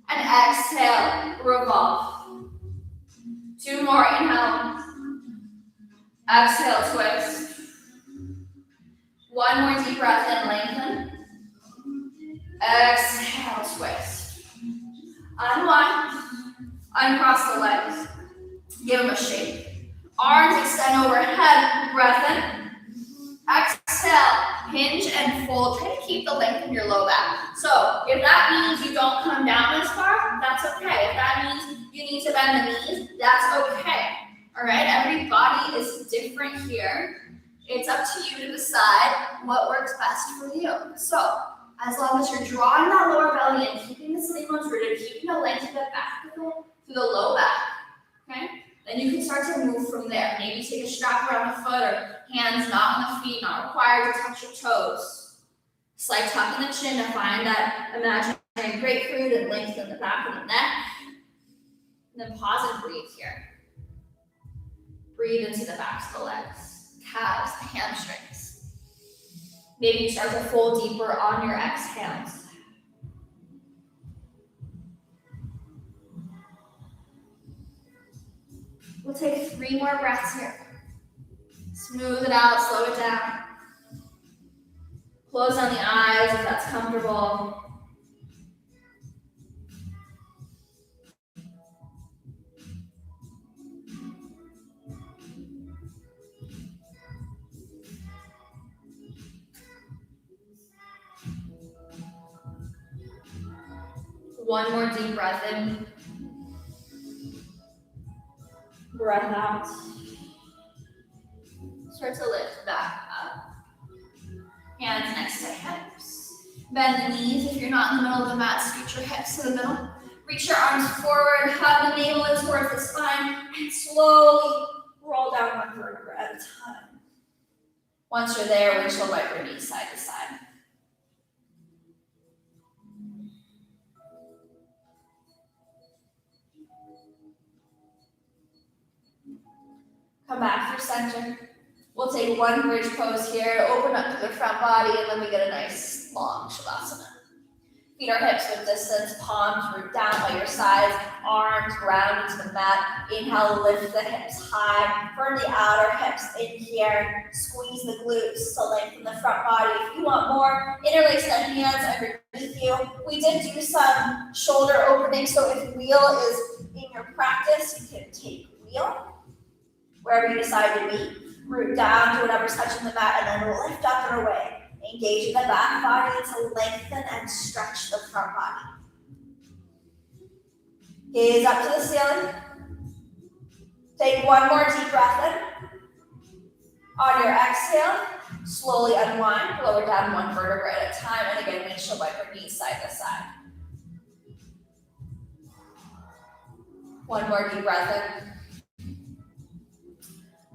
And exhale, revolve. Two more, inhale. Exhale, twist. One more deep breath in, lengthen. Exhale, twist. Unwind. Uncross the legs. Give them a shake. Arms extend overhead. Breath in. Exhale. Hinge and fold. Try to keep the length in your low back. So if that means you don't come down as far, that's okay. If that means you need to bend the knees, that's okay. All right? Every body is different here. It's up to you to decide what works best for you. So as long as you're drawing that lower belly and keeping the sitting bones rooted, keeping the length of the back through the low back, okay? Then you can start to move from there. Maybe take a strap around the foot or hands not on the feet, not required to touch your toes. Slight tuck in the chin to find that imaginary grapefruit and lengthen the back of the neck. And then pause and breathe here. Breathe into the backs of the legs, calves, hamstrings. Maybe you start to fold deeper on your exhales. We'll take 3 more breaths here. Smooth it out, slow it down. Close down the eyes if that's comfortable. One more deep breath in. Breath out. Start to lift back up. Hands next to hips. Bend the knees. If you're not in the middle of the mat, scoot your hips to the middle. Reach your arms forward. Have the navel in towards the spine. And slowly roll down one vertebra at a time. Once you're there, windshield wiper knees side to side. Come back through center. We'll take one bridge pose here, open up to the front body, and then we get a nice long Shavasana. Feet are hips width distance, palms root down by your sides, arms ground into the mat. Inhale, lift the hips high, firm the outer hips in here, squeeze the glutes to lengthen the front body. If you want more, interlace the hands underneath you. We did do some shoulder opening, so if wheel is in your practice, you can take wheel wherever you decide to be. Root down to whatever's touching the mat, and then lift up and away. Engaging the back body to lengthen and stretch the front body. Gaze up to the ceiling. Take one more deep breath in. On your exhale, slowly unwind, lower down one vertebra at a time, and again, windshield wiper knees side to side. One more deep breath in.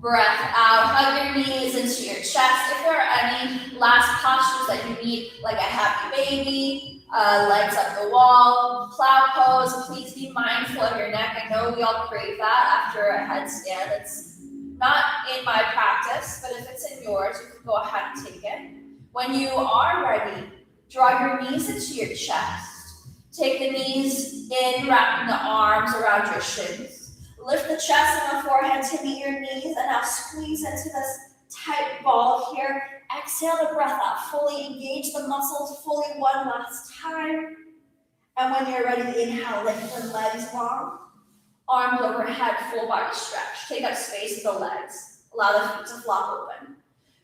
Breath out, hug your knees into your chest. If there are any last postures that you need, like a happy baby, legs up the wall, plow pose, please be mindful of your neck. I know we all crave that after a headstand. It's not in my practice, but if it's in yours, you can go ahead and take it. When you are ready, draw your knees into your chest. Take the knees in, wrapping the arms around your shins. Lift the chest and the forehead to meet your knees, and now squeeze into this tight ball here. Exhale the breath out, fully engage the muscles, fully one last time. And when you're ready, inhale, lift the legs long. Arms overhead, full body stretch. Take up space with the legs. Allow the feet to flop open.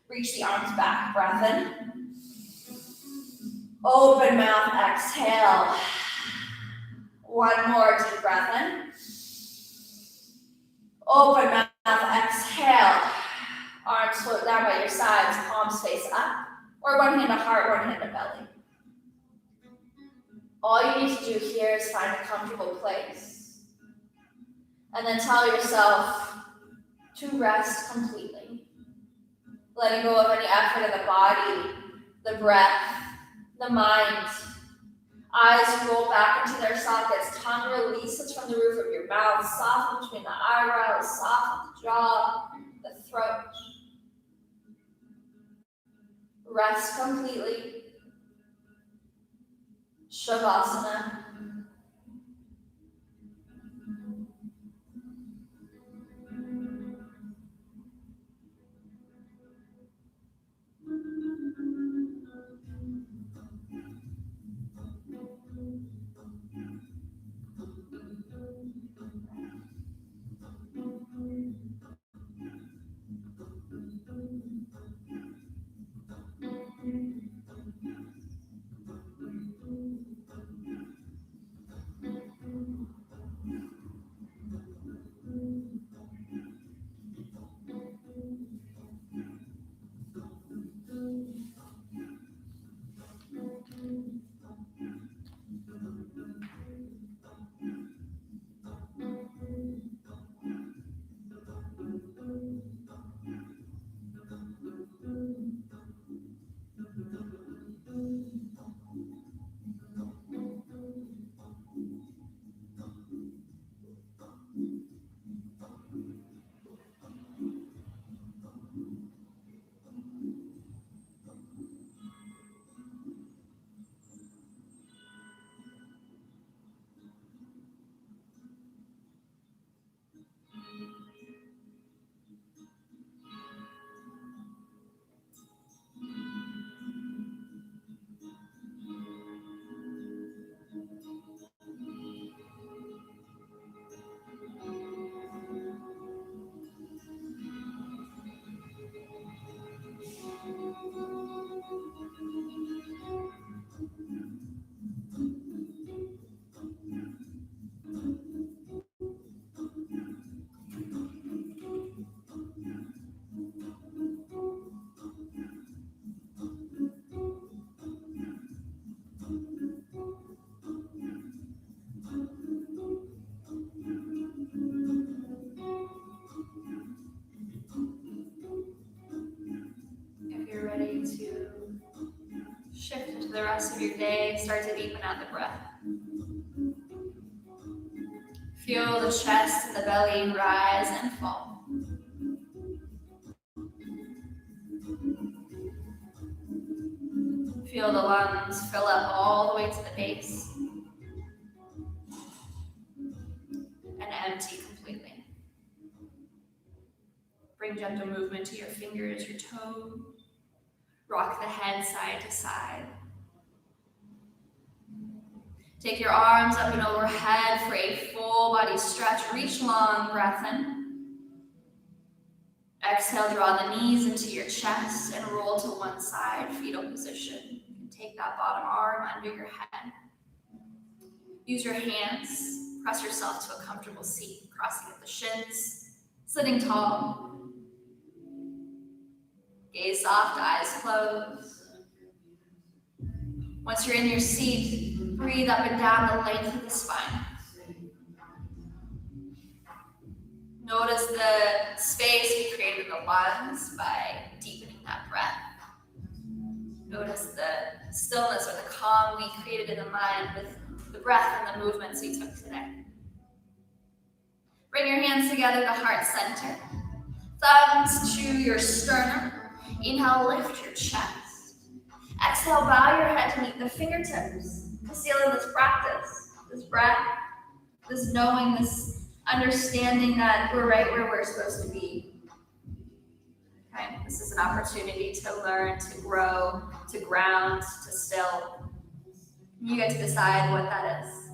Reach the arms back, breath in. Open mouth, exhale. One more deep breath in. Open mouth, exhale. Arms float down by your sides, palms face up, or one hand to heart, one hand to belly. All you need to do here is find a comfortable place. And then tell yourself to rest completely. Letting go of any effort in the body, the breath, the mind. Eyes roll back into their sockets, tongue releases from the roof of your mouth, soften between the eyebrows, soften the jaw, the throat. Rest completely. Shavasana. to shift into the rest of your day, start to deepen out the breath. Feel the chest and the belly rise and fall. Feel the lungs fill up all the way to the base and empty completely. Bring gentle movement to your fingers, your toes. Rock the head side to side. Take your arms up and overhead for a full body stretch. Reach long, breath in. Exhale, draw the knees into your chest and roll to one side, fetal position. Take that bottom arm under your head. Use your hands, press yourself to a comfortable seat, crossing at the shins, sitting tall. Gaze soft, eyes closed. Once you're in your seat, breathe up and down the length of the spine. Notice the space we created in the lungs by deepening that breath. Notice the stillness or the calm we created in the mind with the breath and the movements we took today. Bring your hands together to heart center. Thumbs to your sternum. Inhale, lift your chest. Exhale, bow your head to meet the fingertips. Sealing this practice, this breath, this knowing, this understanding that we're right where we're supposed to be. Okay, this is an opportunity to learn, to grow, to ground, to still. You get to decide what that is.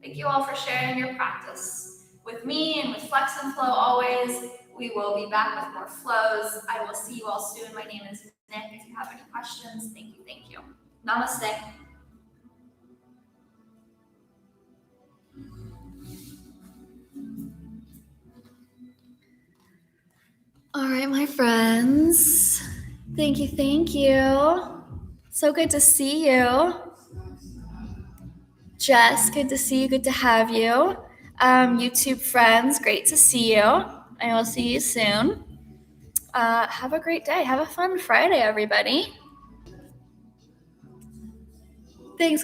Thank you all for sharing your practice with me and with Flex and Flow always. We will be back with more flows. I will see you all soon. My name is Nick. If you have any questions, thank you. Namaste. All right, my friends. Thank you. So good to see you. Jess, good to see you. Good to have you. YouTube friends, great to see you. I will see you soon. Have a great day. Have a fun Friday, everybody. Thanks.